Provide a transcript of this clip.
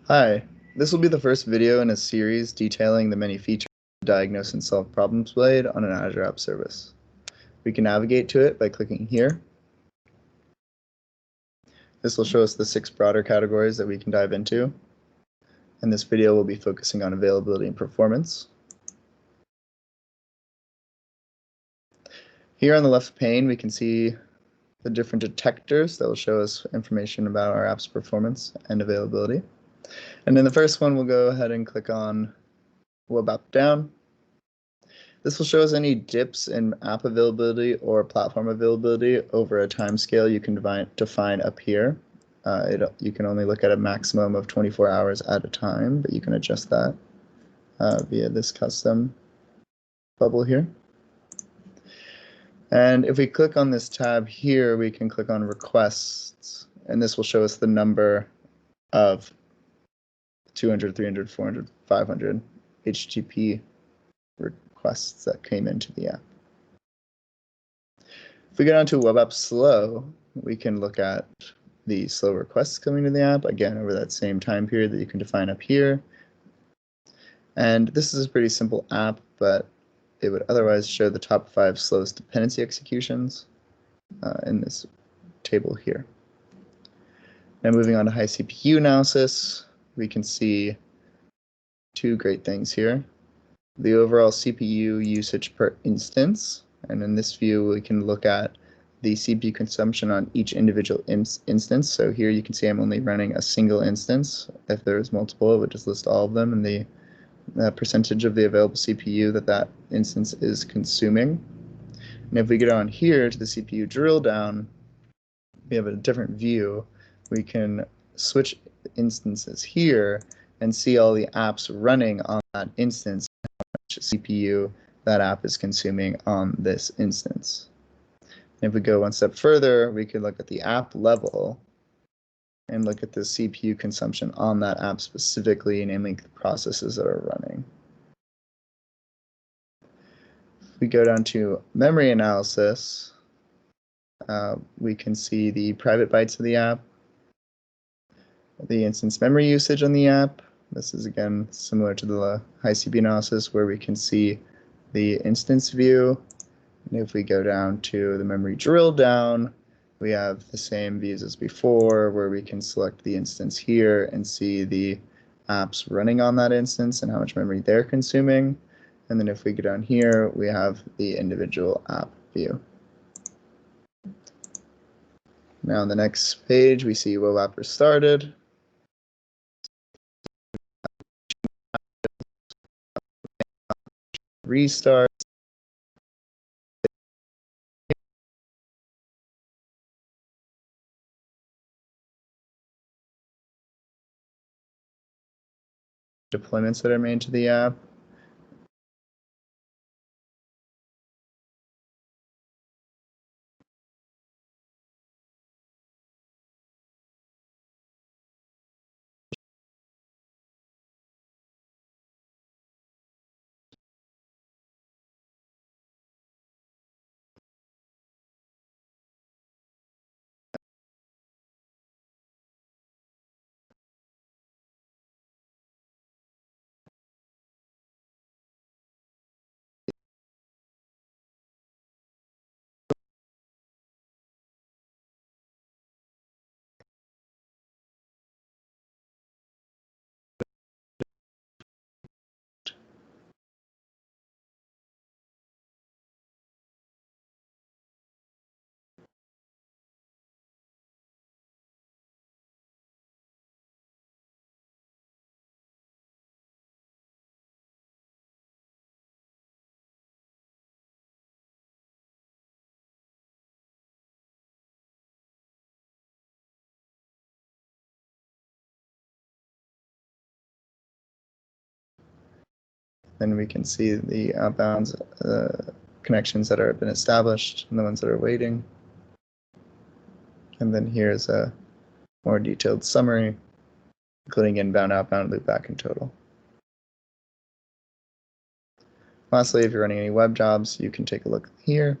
Hi, this will be the first video in a series detailing the many features of Diagnose and Solve Problems Blade on an Azure App Service. We can navigate to it by clicking here. This will show us the 6 broader categories that we can dive into, and this video will be focusing on availability and performance. Here on the left pane, we can see the different detectors that will show us information about our app's performance and availability. And in the first one, we'll go ahead and click on Web App Down. This will show us any dips in app availability or platform availability over a time scale you can define up here. You can only look at a maximum of 24 hours at a time, but you can adjust that via this custom bubble here. And if we click on this tab here, we can click on requests, and this will show us the number of 200, 300, 400, 500 HTTP requests that came into the app. If we go down to Web App Slow, we can look at the slow requests coming to the app, again, over that same time period that you can define up here. And this is a pretty simple app, but it would otherwise show the top 5 slowest dependency executions in this table here. Now moving on to high CPU analysis, we can see 2 great things here. The overall CPU usage per instance, and in this view we can look at the CPU consumption on each individual instance. So here you can see I'm only running a single instance. If there's multiple, it would just list all of them and the percentage of the available CPU that instance is consuming. And if we get on here to the CPU drill down, we have a different view. We can switch instances here and see all the apps running on that instance, how much CPU that app is consuming on this instance. And if we go one step further, we can look at the app level and look at the CPU consumption on that app specifically, namely the processes that are running. If we go down to memory analysis, we can see the private bytes of the app, the instance memory usage on the app. This is again similar to the high CPU analysis where we can see the instance view. And if we go down to the memory drill down, we have the same views as before where we can select the instance here and see the apps running on that instance and how much memory they're consuming. And then if we go down here, we have the individual app view. Now on the next page, we see Web App Restarted. Restart. Deployments that are made to the app. Then we can see the outbound connections that have been established and the ones that are waiting. And then here's a more detailed summary, including inbound, outbound, loopback, and total. Lastly, if you're running any web jobs, you can take a look here.